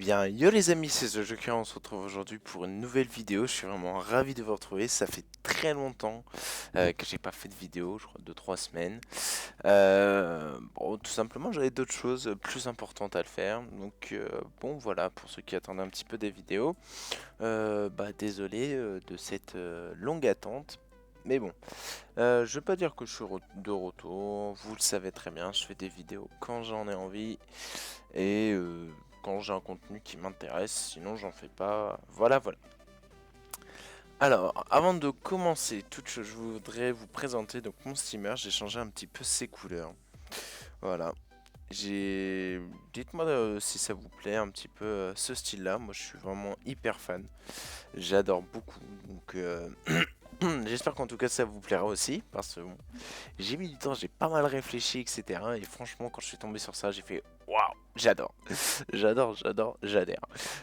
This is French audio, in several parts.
bien, yo les amis, c'est The Joker, on se retrouve aujourd'hui pour une nouvelle vidéo. Je suis vraiment ravi de vous retrouver. Ça fait très longtemps que j'ai pas fait de vidéo, je crois 2 3 semaines. Bon, tout simplement, j'avais d'autres choses plus importantes à le faire. Donc, bon, voilà, pour ceux qui attendent un petit peu des vidéos, désolé de cette longue attente. Mais bon, je veux pas dire que je suis de retour. Vous le savez très bien, je fais des vidéos quand j'en ai envie. Et quand j'ai un contenu qui m'intéresse, sinon j'en fais pas. Voilà, voilà. Alors, avant de commencer, je voudrais vous présenter donc mon steamer. J'ai changé un petit peu ses couleurs. Voilà. J'ai. Dites-moi si ça vous plaît un petit peu ce style-là. Moi, je suis vraiment hyper fan. J'adore beaucoup. Donc, j'espère qu'en tout cas ça vous plaira aussi, parce que bon, j'ai mis du temps, j'ai pas mal réfléchi, etc. Et franchement, quand je suis tombé sur ça, j'ai fait waouh, j'adore, j'adhère.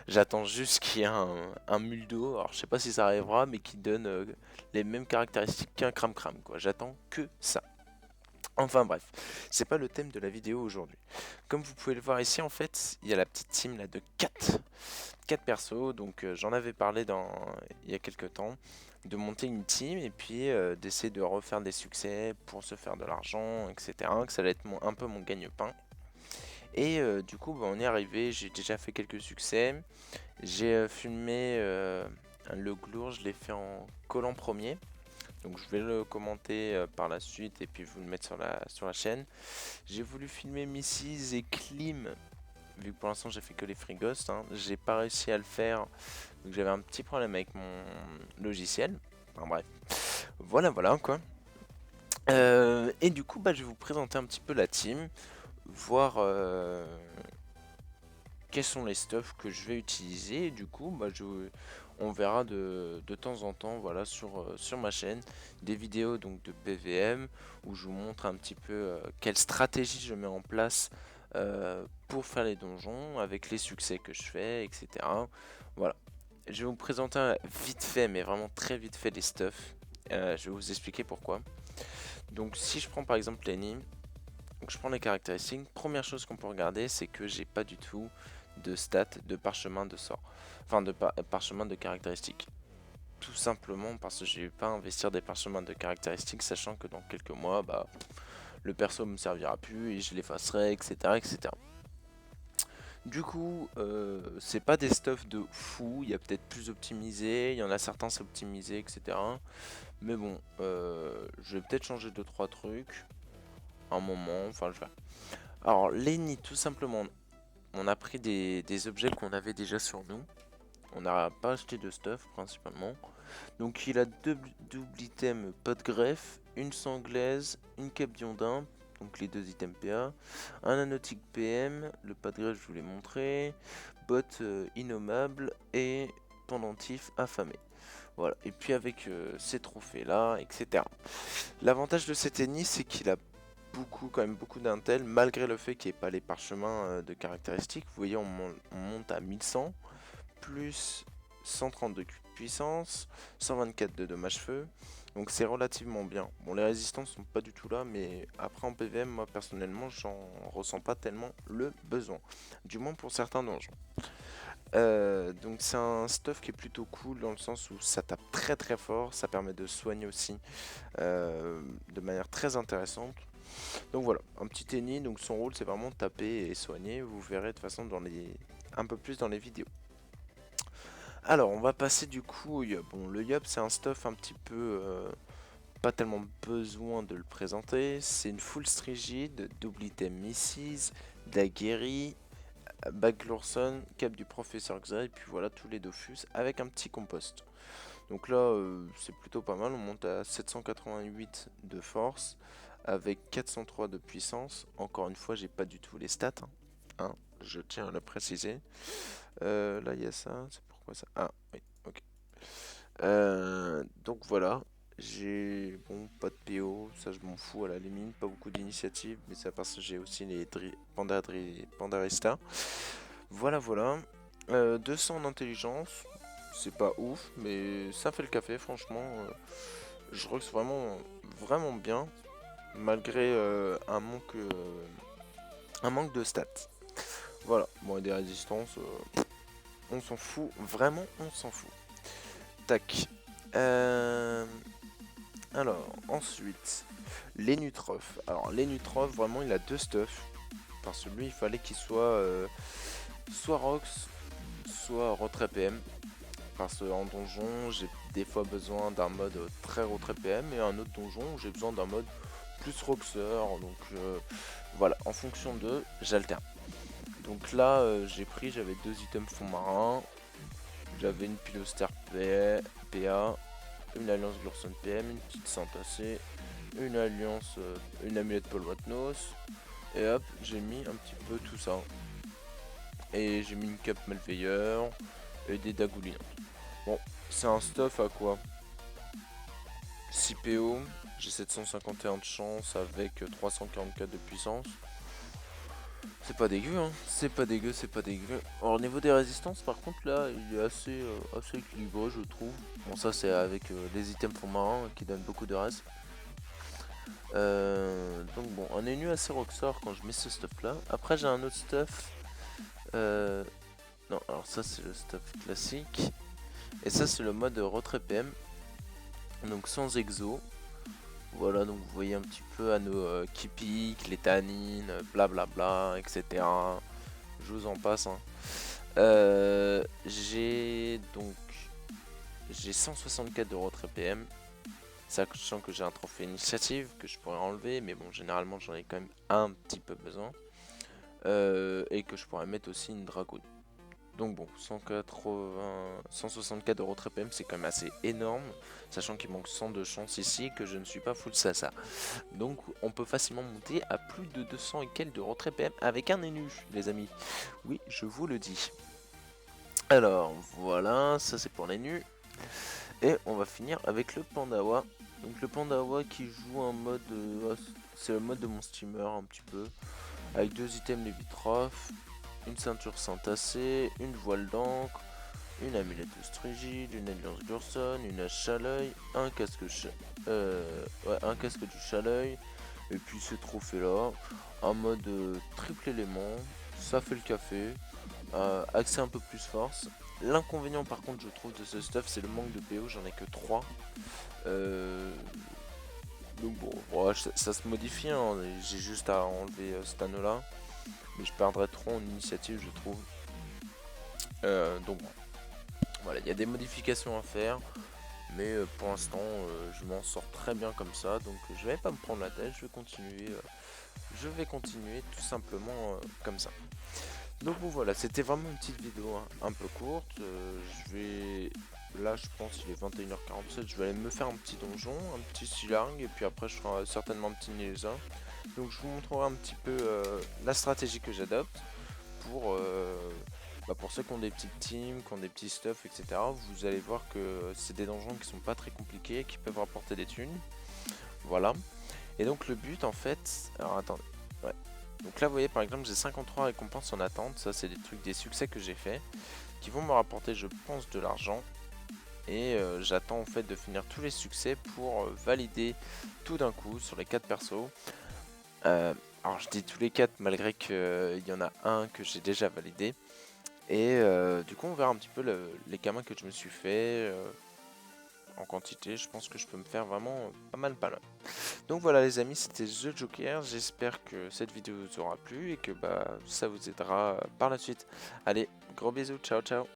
J'attends juste qu'il y ait un muldo, alors je sais pas si ça arrivera, mais qui donne les mêmes caractéristiques qu'un cram cram, quoi. J'attends que ça. Enfin bref, c'est pas le thème de la vidéo aujourd'hui. Comme vous pouvez le voir ici, en fait, il y a la petite team là de 4 persos, donc j'en avais parlé il y a quelques temps, de monter une team et puis d'essayer de refaire des succès pour se faire de l'argent, etc. Que ça allait être un peu mon gagne-pain. Et du coup, on y est arrivé, j'ai déjà fait quelques succès. J'ai filmé le glour, je l'ai fait en collant premier. Donc je vais le commenter par la suite et puis vous le mettre sur la chaîne. J'ai voulu filmer Mrs. et Klim, vu que pour l'instant j'ai fait que les Free Ghosts, hein. J'ai pas réussi à le faire, donc j'avais un petit problème avec mon logiciel. Enfin bref, voilà voilà quoi. Et du coup je vais vous présenter un petit peu la team, voir quels sont les stuffs que je vais utiliser. Et du coup on verra de temps en temps, voilà, sur ma chaîne des vidéos donc de PVM où je vous montre un petit peu quelle stratégie je mets en place pour faire les donjons avec les succès que je fais, etc. Voilà, je vais vous présenter vite fait, mais vraiment très vite fait, les stuffs. Je vais vous expliquer pourquoi. Donc si je prends par exemple Lenny, donc je prends les caractéristiques. Première chose qu'on peut regarder, c'est que j'ai pas du tout de stats de parchemin de sort, enfin de parchemin de caractéristiques. Tout simplement parce que j'ai pas à investir des parchemins de caractéristiques, sachant que dans quelques mois, le perso me servira plus et je l'effacerai, etc., etc. Du coup, c'est pas des stuffs de fou, il y a peut-être plus optimisé, il y en a certains c'est optimisé, etc. Mais bon, je vais peut-être changer 2 3 trucs un moment, enfin je vais. Alors, Lenny, tout simplement, on a pris des objets qu'on avait déjà sur nous. On n'a pas acheté de stuff principalement. Donc il a deux double items pas de greffe, une sanglaise, une cape d'Yondin, donc les 2 items PA, un anotique PM, le pas de greffe je vous l'ai montré, botte innommable et pendentif affamé. Voilà, et puis avec ces trophées là, etc. L'avantage de cet ennemi, c'est qu'il a quand même beaucoup d'intel, malgré le fait qu'il n'y ait pas les parchemins de caractéristiques. Vous voyez, on monte à 1100, plus 132 de puissance, 124 de dommage feu, donc c'est relativement bien. Bon, les résistances sont pas du tout là, mais après en PVM, moi personnellement, j'en ressens pas tellement le besoin, du moins pour certains donjons. Donc c'est un stuff qui est plutôt cool dans le sens où ça tape très très fort, ça permet de soigner aussi de manière très intéressante. Donc voilà, un petit Eni, donc son rôle c'est vraiment taper et soigner, vous verrez de toute façon un peu plus dans les vidéos. Alors on va passer du coup au Yub. Bon, le Yub c'est un stuff un petit peu pas tellement besoin de le présenter. C'est une full strigide, double item Mrs, Daguerre, Baglourson, cap du professeur Xa, et puis voilà tous les Dofus avec un petit compost. Donc là c'est plutôt pas mal, on monte à 788 de force avec 403 de puissance. Encore une fois, j'ai pas du tout les stats, hein, je tiens à le préciser. Là il y a ça, c'est pourquoi ça. Ah oui, ok. Donc voilà, j'ai bon pas de PO, ça je m'en fous à la limite, pas beaucoup d'initiatives, mais c'est parce que j'ai aussi les Pandarista. Voilà voilà. 200 en intelligence, c'est pas ouf, mais ça fait le café franchement. Je rox vraiment vraiment bien, malgré un manque de stats. Voilà, bon et des résistances. On s'en fout, vraiment on s'en fout. Tac. Euh, Alors, ensuite, les Nutrophes. Alors, les Nutrophes, vraiment, il a deux stuffs. Parce que lui, il fallait qu'il soit soit Rox, soit retrait PM. Parce qu'en donjon, j'ai des fois besoin d'un mode très retrait PM et un autre donjon où j'ai besoin d'un mode plus Roxeur. Donc voilà, en fonction d'eux, j'alterne. Donc là, j'avais deux items fond marin, j'avais une Pilostère PA, une alliance Glurson PM, une petite Santassé, une alliance, une amulette Paul Watnos, et hop, j'ai mis un petit peu tout ça. Et j'ai mis une cape Malveilleur et des Dagoulinantes. Bon, c'est un stuff à quoi 6 PO, j'ai 751 de chance avec 344 de puissance. C'est pas dégueu, hein. C'est pas dégueu, c'est pas dégueu. Alors, au niveau des résistances, par contre, là, il est assez équilibré, je trouve. Bon, ça, c'est avec les items fonds marins qui donnent beaucoup de res. Donc, bon, on est nu assez rockstar quand je mets ce stuff là. Après, j'ai un autre stuff. Non, alors, ça, c'est le stuff classique. Et ça, c'est le mode retrait PM. Donc, sans exo. Voilà, donc vous voyez un petit peu à nos qui piquent, les tannines, blablabla, etc. Je vous en passe. Hein. J'ai 164 de retrait PM, sachant que j'ai un trophée initiative que je pourrais enlever, mais bon, généralement j'en ai quand même un petit peu besoin. Et que je pourrais mettre aussi une dragoune. Donc bon, 164 de retrait PM, c'est quand même assez énorme, sachant qu'il manque 100 de chance ici et que je ne suis pas full Sasa. Donc on peut facilement monter à plus de 200 et quelques de retrait PM avec un énu, les amis. Oui, je vous le dis. Alors voilà, ça c'est pour les nus. Et on va finir avec le Pandawa. Donc le Pandawa qui joue en mode... c'est le mode de mon steamer un petit peu. Avec deux items les vitrophes, une ceinture Santassé, une voile d'encre, une amulette strigide, une alliance Gurson, une hache à l'œil, un casque un casque du chat-l'œil, et puis ce trophée là, un mode triple élément, ça fait le café, accès un peu plus force. L'inconvénient par contre je trouve de ce stuff c'est le manque de PO, j'en ai que 3. Donc bon, ouais, ça se modifie, hein. J'ai juste à enlever cet anneau là. Mais je perdrais trop en initiative je trouve. Donc bon, voilà, il y a des modifications à faire. Mais pour l'instant je m'en sors très bien comme ça. Donc je vais pas me prendre la tête, je vais continuer tout simplement comme ça. Donc bon voilà, c'était vraiment une petite vidéo hein, un peu courte. Là je pense qu'il est 21h47, je vais aller me faire un petit donjon, un petit silang, et puis après je ferai certainement un petit Nélusin. Donc je vous montrerai un petit peu la stratégie que j'adopte pour, pour ceux qui ont des petites teams, qui ont des petits stuff, etc. Vous allez voir que c'est des donjons qui sont pas très compliqués, qui peuvent rapporter des thunes. Voilà. Et donc le but en fait... Alors attendez. Ouais. Donc là vous voyez par exemple j'ai 53 récompenses en attente. Ça c'est des trucs, des succès que j'ai fait. Qui vont me rapporter je pense de l'argent. Et j'attends en fait de finir tous les succès pour valider tout d'un coup sur les 4 persos. Alors je dis tous les 4 malgré qu'il y en a un que j'ai déjà validé. Et du coup on verra un petit peu les gamins que je me suis fait en quantité. Je pense que je peux me faire vraiment pas mal. Donc voilà les amis, c'était The Joker. J'espère que cette vidéo vous aura plu et que ça vous aidera par la suite. Allez, gros bisous, ciao ciao.